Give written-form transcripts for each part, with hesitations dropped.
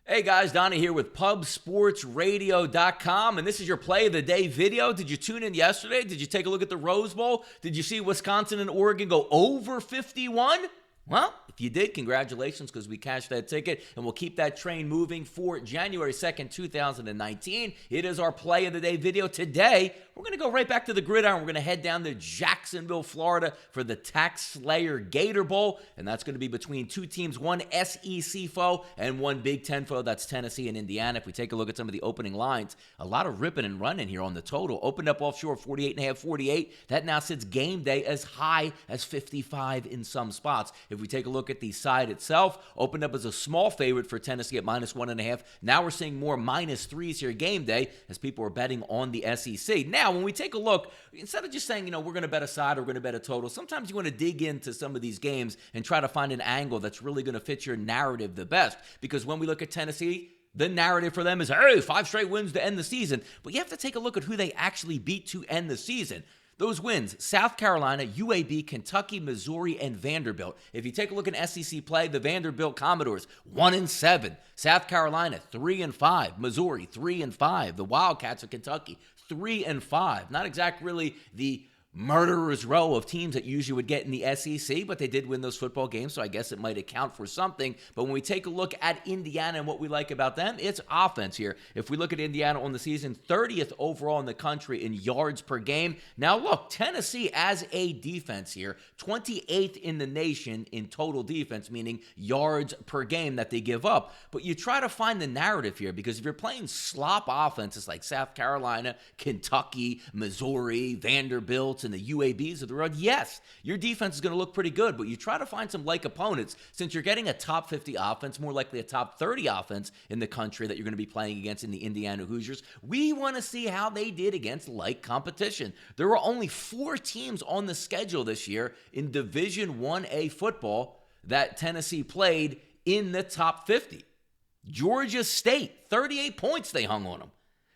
Hey guys, Donnie here with pubsportsradio.com, and this is your play of the day video. Did you tune in yesterday? Did you take a look at the Rose Bowl? Did you see Wisconsin and Oregon go over 51? Well, if you did, congratulations, because we cashed that ticket, and we'll keep that train moving for January 2nd, 2019. It is our play of the day video. Today, we're going to go right back to the gridiron. We're going to head down to Jacksonville, Florida for the Tax Slayer Gator Bowl, and that's going to be between two teams, one SEC foe and one Big Ten foe. That's Tennessee and Indiana. If we take a look at some of the opening lines, a lot of ripping and running here on the total. Opened up offshore 48.5, 48. That now sits game day as high as 55 in some spots. If we take a look at the side itself, opened up as a small favorite for Tennessee at -1.5. Now we're seeing more -3s here game day as people are betting on the SEC. Now, when we take a look, instead of just saying, we're going to bet a side or we're going to bet a total, sometimes you want to dig into some of these games and try to find an angle that's really going to fit your narrative the best. Because when we look at Tennessee, the narrative for them is, hey, 5 straight wins to end the season. But you have to take a look at who they actually beat to end the season. Those wins, South Carolina, UAB, Kentucky, Missouri, and Vanderbilt. If you take a look at SEC play, the Vanderbilt Commodores, 1-7. South Carolina, 3-5. Missouri, 3-5. The Wildcats of Kentucky, 3-5. Not exactly really the murderer's row of teams that usually would get in the SEC, but they did win those football games, so I guess it might account for something. But when we take a look at Indiana and what we like about them, it's offense here. If we look at Indiana on the season, 30th overall in the country in yards per game. Now look, Tennessee as a defense here, 28th in the nation in total defense, meaning yards per game that they give up. But you try to find the narrative here, because if you're playing slop offenses like South Carolina, Kentucky, Missouri, Vanderbilt, and the UABs of the road, yes, your defense is going to look pretty good, but you try to find some like opponents. Since you're getting a top 50 offense, more likely a top 30 offense in the country that you're going to be playing against in the Indiana Hoosiers, we want to see how they did against like competition. There were only 4 teams on the schedule this year in Division 1A football that Tennessee played in the top 50. Georgia State, 38 points they hung on them.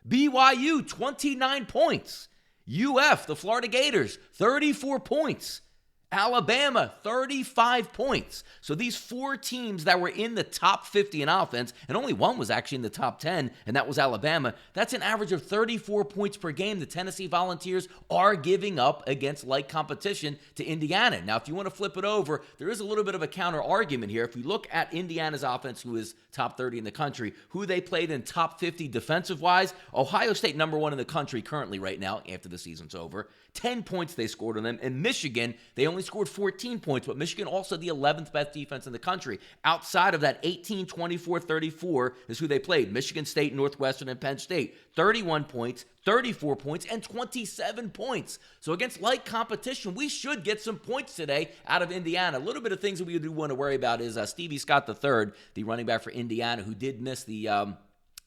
BYU, 29 points. UF, the Florida Gators, 34 points. Alabama, 35 points. So these 4 teams that were in the top 50 in offense, and only one was actually in the top 10, and that was Alabama, that's an average of 34 points per game the Tennessee Volunteers are giving up against like competition to Indiana. Now, if you want to flip it over, there is a little bit of a counter argument here. If we look at Indiana's offense, who is top 30 in the country, who they played in top 50 defensive-wise, Ohio State number 1 in the country currently right now after the season's over. 10 points they scored on them. And Michigan, they only scored 14 points, but Michigan also the 11th best defense in the country. Outside of that, 18, 24, 34 is who they played. Michigan State, Northwestern, and Penn State. 31 points, 34 points, and 27 points. So against like competition, we should get some points today out of Indiana. A little bit of things that we do want to worry about is Stevie Scott III, the running back for Indiana, who did miss the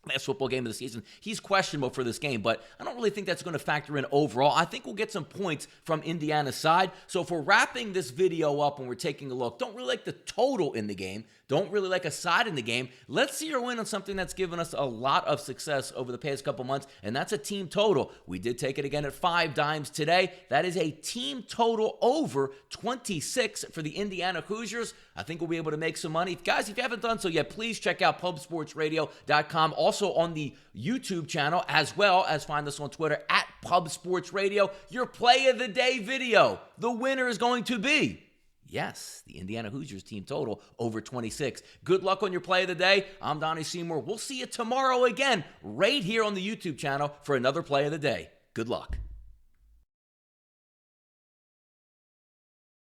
last football game of the season. He's questionable for this game, but I don't really think that's going to factor in overall. I think we'll get some points from Indiana's side. So if we're wrapping this video up and we're taking a look, don't really like the total in the game, don't really like a side in the game, let's zero in on something that's given us a lot of success over the past couple months, and that's a team total. We did take it again at 5 dimes today. That is a team total over 26 for the Indiana Hoosiers. I think we'll be able to make some money. Guys, if you haven't done so yet, please check out pubsportsradio.com. Also on the YouTube channel, as well as find us on Twitter at pubsportsradio. Your play of the day video. The winner is going to be, yes, the Indiana Hoosiers team total over 26. Good luck on your play of the day. I'm Donnie Seymour. We'll see you tomorrow again right here on the YouTube channel for another play of the day. Good luck.